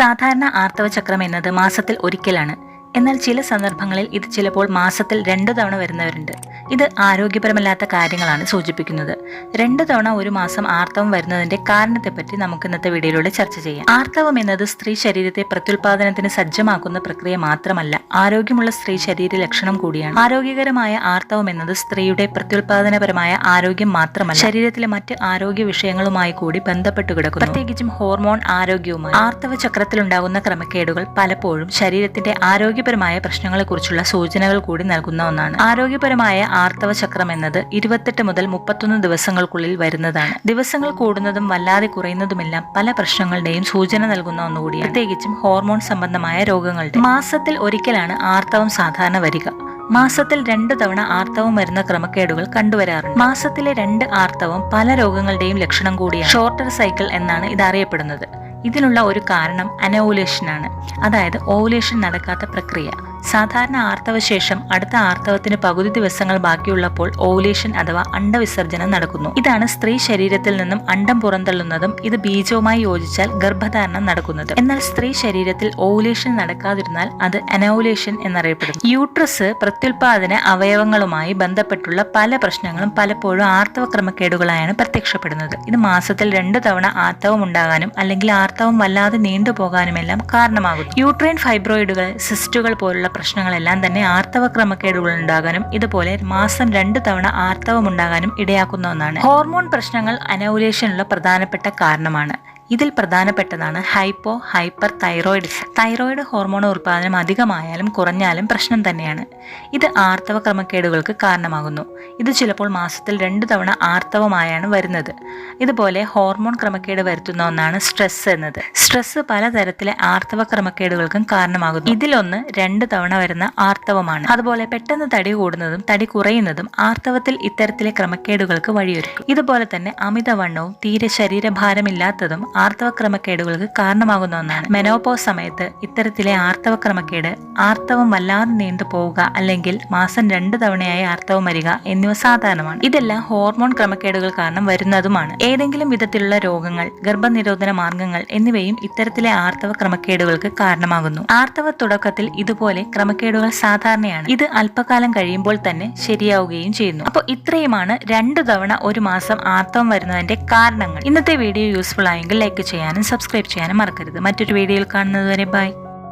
സാധാരണ ആർത്തവ ചക്രം എന്നത് മാസത്തിൽ ഒരിക്കലാണ്. എന്നാൽ ചില സന്ദർഭങ്ങളിൽ ഇത് ചിലപ്പോൾ മാസത്തിൽ 2 തവണ വരുന്നവരുണ്ട്. ഇത് ആരോഗ്യപരമല്ലാത്ത കാര്യങ്ങളാണ് സൂചിപ്പിക്കുന്നത്. 2 തവണ ഒരു മാസം ആർത്തവം വരുന്നതിന്റെ കാരണത്തെപ്പറ്റി നമുക്ക് ഇന്നത്തെ വീഡിയോയിലൂടെ ചർച്ച ചെയ്യാം. ആർത്തവം എന്നത് സ്ത്രീ ശരീരത്തെ പ്രത്യുൽപാദനത്തിന് സജ്ജമാക്കുന്ന പ്രക്രിയ മാത്രമല്ല, ആരോഗ്യമുള്ള സ്ത്രീ ശരീര ലക്ഷണം കൂടിയാണ്. ആരോഗ്യകരമായ ആർത്തവം എന്നത് സ്ത്രീയുടെ പ്രത്യുൽപാദനപരമായ ആരോഗ്യം മാത്രമല്ല, ശരീരത്തിലെ മറ്റ് ആരോഗ്യ വിഷയങ്ങളുമായി കൂടി ബന്ധപ്പെട്ടു കിടക്കുന്നു. പ്രത്യേകിച്ചും ഹോർമോൺ ആരോഗ്യവുമായി. ആർത്തവ ചക്രത്തിലുണ്ടാകുന്ന ക്രമക്കേടുകൾ പലപ്പോഴും ശരീരത്തിന്റെ ആരോഗ്യപരമായ പ്രശ്നങ്ങളെക്കുറിച്ചുള്ള സൂചനകൾ കൂടി നൽകുന്ന ഒന്നാണ്. ആരോഗ്യപരമായ ആർത്തവ ചക്രം എന്നത് 28 മുതൽ 31 ദിവസങ്ങൾക്കുള്ളിൽ വരുന്നതാണ്. ദിവസങ്ങൾ കൂടുന്നതും വല്ലാതെ കുറയുന്നതുമെല്ലാം പല പ്രശ്നങ്ങളുടെയും സൂചന നൽകുന്ന ഒന്നുകൂടിയാണ്, പ്രത്യേകിച്ചും ഹോർമോൺ സംബന്ധമായ രോഗങ്ങളുടെ. മാസത്തിൽ ഒരിക്കലാണ് ആർത്തവം സാധാരണ വരിക. മാസത്തിൽ 2 തവണ ആർത്തവം വരുന്ന ക്രമക്കേടുകൾ കണ്ടുവരാറുണ്ട്. മാസത്തിലെ 2 ആർത്തവം പല രോഗങ്ങളുടെയും ലക്ഷണം കൂടിയാണ്. ഷോർട്ടർ സൈക്കിൾ എന്നാണ് ഇത് അറിയപ്പെടുന്നത്. ഇതിനുള്ള ഒരു കാരണം അനോവുലേഷനാണ്, അതായത് ഓവുലേഷൻ നടക്കാത്ത പ്രക്രിയ. സാധാരണ ആർത്തവശേഷം അടുത്ത ആർത്തവത്തിന് പകുതി ദിവസങ്ങൾ ബാക്കിയുള്ളപ്പോൾ ഓവുലേഷൻ അഥവാ അണ്ടവിസർജനം നടക്കുന്നു. ഇതാണ് സ്ത്രീ ശരീരത്തിൽ നിന്നും അണ്ടം പുറന്തള്ളുന്നതും ഇത് ബീജവുമായി യോജിച്ചാൽ ഗർഭധാരണം നടക്കുന്നതും. എന്നാൽ സ്ത്രീ ശരീരത്തിൽ ഓവുലേഷൻ നടക്കാതിരുന്നാൽ അത് അനോവുലേഷൻ എന്നറിയപ്പെടുന്നു. യൂട്രസ് പ്രത്യുൽപാദന അവയവങ്ങളുമായി ബന്ധപ്പെട്ടുള്ള പല പ്രശ്നങ്ങളും പലപ്പോഴും ആർത്തവ ക്രമക്കേടുകളായാണ് പ്രത്യക്ഷപ്പെടുന്നത്. ഇത് മാസത്തിൽ 2 തവണ ആർത്തവം ഉണ്ടാകാനും അല്ലെങ്കിൽ ആർത്തവം വല്ലാതെ നീണ്ടുപോകാനുമെല്ലാം കാരണമാകുന്നു. യൂട്രൈൻ ഫൈബ്രോയിഡുകൾ, സിസ്റ്റുകൾ പോലുള്ള പ്രശ്നങ്ങളെല്ലാം തന്നെ ആർത്തവ ക്രമക്കേടുകൾ ഉണ്ടാകാനും ഇതുപോലെ മാസം 2 തവണ ആർത്തവം ഉണ്ടാകാനും ഇടയാക്കുന്ന ഒന്നാണ്. ഹോർമോൺ പ്രശ്നങ്ങൾ അനോവുലേഷനുള്ള പ്രധാനപ്പെട്ട കാരണമാണ്. ഇതിൽ പ്രധാനപ്പെട്ടതാണ് ഹൈപ്പർ തൈറോയിഡിസം. തൈറോയിഡ് ഹോർമോൺ ഉൽപാദനം അധികമായാലും കുറഞ്ഞാലും പ്രശ്നം തന്നെയാണ്. ഇത് ആർത്തവ ക്രമക്കേടുകൾക്ക് കാരണമാകുന്നു. ഇത് ചിലപ്പോൾ മാസത്തിൽ 2 തവണ ആർത്തവമായാണ് വരുന്നത്. ഇതുപോലെ ഹോർമോൺ ക്രമക്കേട് വരുത്തുന്ന ഒന്നാണ് സ്ട്രെസ് എന്നത്. സ്ട്രെസ് പലതരത്തിലെ ആർത്തവ ക്രമക്കേടുകൾക്കും കാരണമാകുന്നു. ഇതിലൊന്ന് 2 തവണ വരുന്ന ആർത്തവമാണ്. അതുപോലെ പെട്ടെന്ന് തടി കൂടുന്നതും തടി കുറയുന്നതും ആർത്തവത്തിൽ ഇത്തരത്തിലെ ക്രമക്കേടുകൾക്ക് വഴിയൊരുക്കും. ഇതുപോലെ തന്നെ അമിതവണ്ണവും തീരെ ശരീരഭാരമില്ലാത്തതും ആർത്തവ ക്രമക്കേടുകൾക്ക് കാരണമാകുന്ന ഒന്നാണ്. മെനോപോസ് സമയത്ത് ഇത്തരത്തിലെ ആർത്തവ ക്രമക്കേട്, ആർത്തവം വല്ലാതെ നീണ്ടു പോവുക അല്ലെങ്കിൽ മാസം 2 തവണയായി ആർത്തവം വരിക എന്നിവ സാധാരണമാണ്. ഇതെല്ലാം ഹോർമോൺ ക്രമക്കേടുകൾ കാരണം വരുന്നതുമാണ്. ഏതെങ്കിലും വിധത്തിലുള്ള രോഗങ്ങൾ, ഗർഭനിരോധന മാർഗങ്ങൾ എന്നിവയും ഇത്തരത്തിലെ ആർത്തവ ക്രമക്കേടുകൾക്ക് കാരണമാകുന്നു. ആർത്തവ തുടക്കത്തിൽ ഇതുപോലെ ക്രമക്കേടുകൾ സാധാരണയാണ്. ഇത് അല്പകാലം കഴിയുമ്പോൾ തന്നെ ശരിയാവുകയും ചെയ്യുന്നു. അപ്പോൾ ഇത്രയുമാണ് 2 തവണ ഒരു മാസം ആർത്തവം വരുന്നതിന്റെ കാരണങ്ങൾ. ഇന്നത്തെ വീഡിയോ യൂസ്ഫുൾ ആയെങ്കിൽ ലൈക്ക് ചെയ്യാനും സബ്സ്ക്രൈബ് ചെയ്യാനും മറക്കരുത്. മറ്റൊരു വീഡിയോയിൽ കാണുന്നതുവരെ ബൈ.